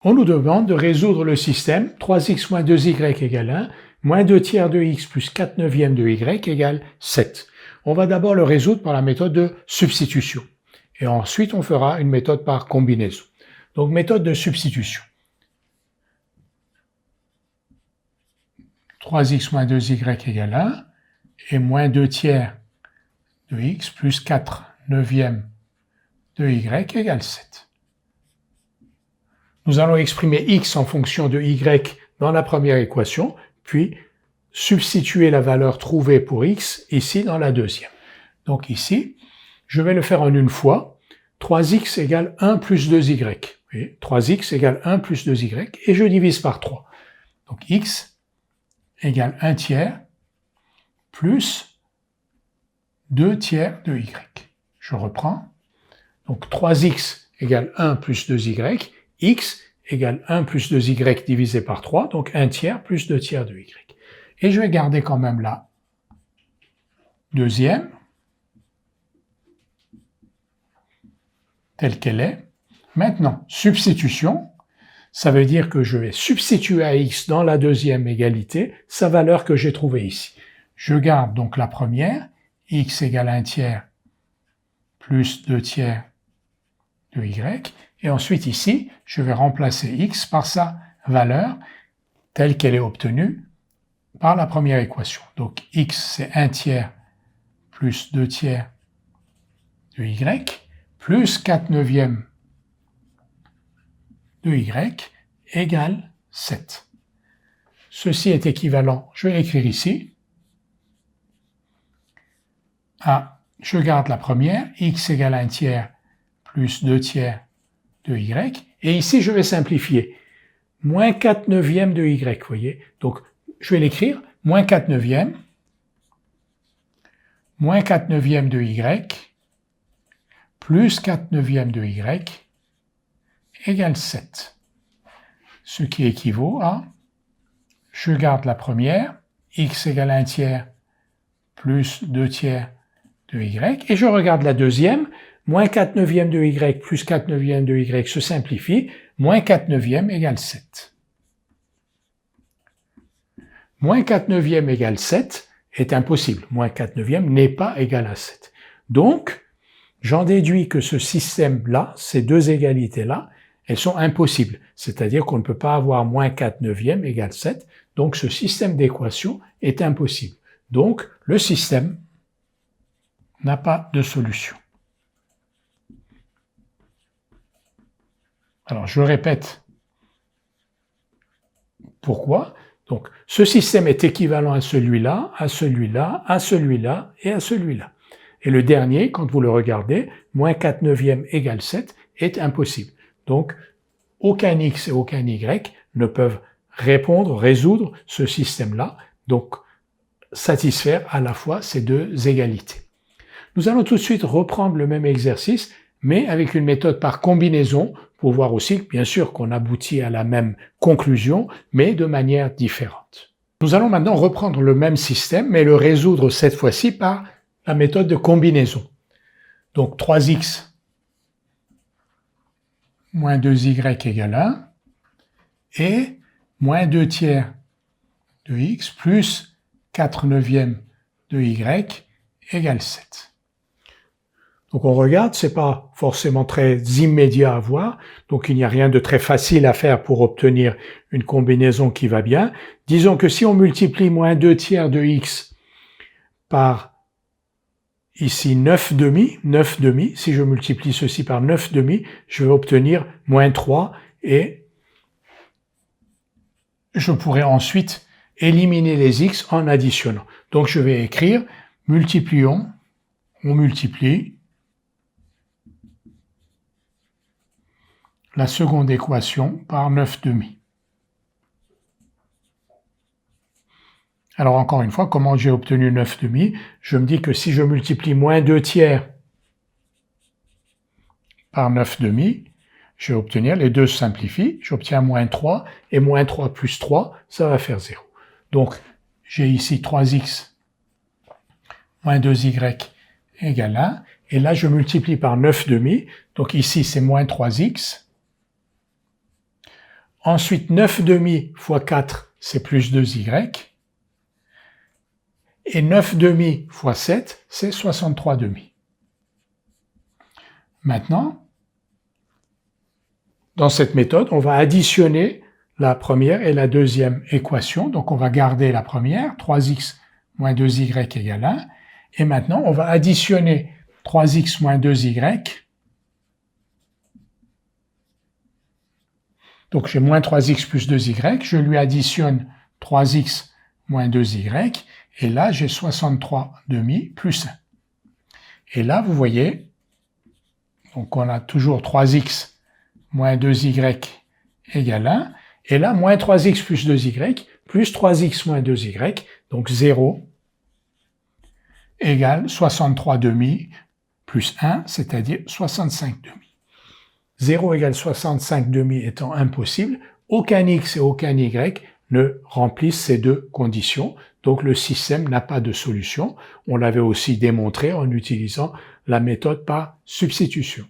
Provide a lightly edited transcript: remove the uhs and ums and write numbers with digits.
On nous demande de résoudre le système 3x moins 2y égale 1, moins 2 tiers de x plus 4 neuvièmes de y égale 7. On va d'abord le résoudre par la méthode de substitution. Et ensuite, on fera une méthode par combinaison. Donc, méthode de substitution. 3x moins 2y égale 1 et moins 2 tiers de x plus 4 neuvièmes de y égale 7. Nous allons exprimer x en fonction de y dans la première équation, puis substituer la valeur trouvée pour x ici dans la deuxième. Donc ici, je vais le faire en une fois. 3x égale 1 plus 2y. Vous voyez, 3x égale 1 plus 2y, et je divise par 3. Donc x égale 1 tiers plus 2 tiers de y. Je reprends. Donc 3x égale 1 plus 2y, x égale 1 plus 2y divisé par 3, donc 1 tiers plus 2 tiers de y. Et je vais garder quand même la deuxième, telle qu'elle est. Maintenant, substitution, ça veut dire que je vais substituer à x dans la deuxième égalité sa valeur que j'ai trouvée ici. Je garde donc la première, x égale 1 tiers plus 2 tiers de y, et ensuite ici, je vais remplacer x par sa valeur telle qu'elle est obtenue par la première équation. Donc x c'est 1 tiers plus 2 tiers de y plus 4 neuvièmes de y égale 7. Ceci est équivalent, je vais l'écrire ici, à, je garde la première, x égale 1 tiers plus 2 tiers de y, et ici je vais simplifier, moins 4 neuvièmes de y, vous voyez, donc je vais l'écrire, moins 4 neuvièmes de y, plus 4 neuvièmes de y, égale 7. Ce qui équivaut à, je garde la première, x égale 1 tiers plus 2 tiers de y, et je regarde la deuxième, moins 4 neuvièmes de y plus 4 neuvièmes de y se simplifie, moins 4 neuvièmes égale 7. Moins 4 neuvièmes égale 7 est impossible. Moins 4 neuvièmes n'est pas égal à 7. Donc, j'en déduis que ce système-là, ces deux égalités-là, elles sont impossibles. C'est-à-dire qu'on ne peut pas avoir moins 4 neuvièmes égale 7. Donc, ce système d'équation est impossible. Donc, le système n'a pas de solution. Alors, je répète pourquoi. Donc, ce système est équivalent à celui-là, à celui-là, à celui-là et à celui-là. Et le dernier, quand vous le regardez, moins 4 neuvièmes égale 7, est impossible. Donc, aucun x et aucun y ne peuvent résoudre ce système-là, donc satisfaire à la fois ces deux égalités. Nous allons tout de suite reprendre le même exercice, mais avec une méthode par combinaison, pour voir aussi, bien sûr, qu'on aboutit à la même conclusion, mais de manière différente. Nous allons maintenant reprendre le même système, mais le résoudre cette fois-ci par la méthode de combinaison. Donc 3x moins 2y égale 1, et moins 2 tiers de x plus 4 neuvièmes de y égale 7. Donc on regarde, c'est pas forcément très immédiat à voir, donc il n'y a rien de très facile à faire pour obtenir une combinaison qui va bien. Disons que si on multiplie moins 2 tiers de x par ici 9 demi, si je multiplie ceci par 9 demi, je vais obtenir moins 3 et je pourrai ensuite éliminer les x en additionnant. Donc je vais écrire, multiplions, on multiplie la seconde équation par 9 demi. Alors encore une fois, comment j'ai obtenu 9 demi? Je me dis que si je multiplie moins 2 tiers par 9 demi, je vais obtenir, les deux se simplifient, j'obtiens moins 3, et moins 3 plus 3, ça va faire 0. Donc j'ai ici 3x moins 2y égale 1, et là je multiplie par 9 demi, donc ici c'est moins 3x, Ensuite, 9 demi fois 4, c'est plus 2y. Et 9 demi fois 7, c'est 63 demi. Maintenant, dans cette méthode, on va additionner la première et la deuxième équation. Donc on va garder la première, 3x moins 2y égale 1. Et maintenant, on va additionner 3x moins 2y. Donc j'ai moins 3x plus 2y, je lui additionne 3x moins 2y, et là j'ai 63 demi plus 1. Et là, vous voyez, donc on a toujours 3x moins 2y égale 1, et là, moins 3x plus 2y, plus 3x moins 2y, donc 0, égale 63 demi plus 1, c'est-à-dire 65 demi. 0 égale 65 demi étant impossible, aucun x et aucun y ne remplissent ces deux conditions, donc le système n'a pas de solution. On l'avait aussi démontré en utilisant la méthode par substitution.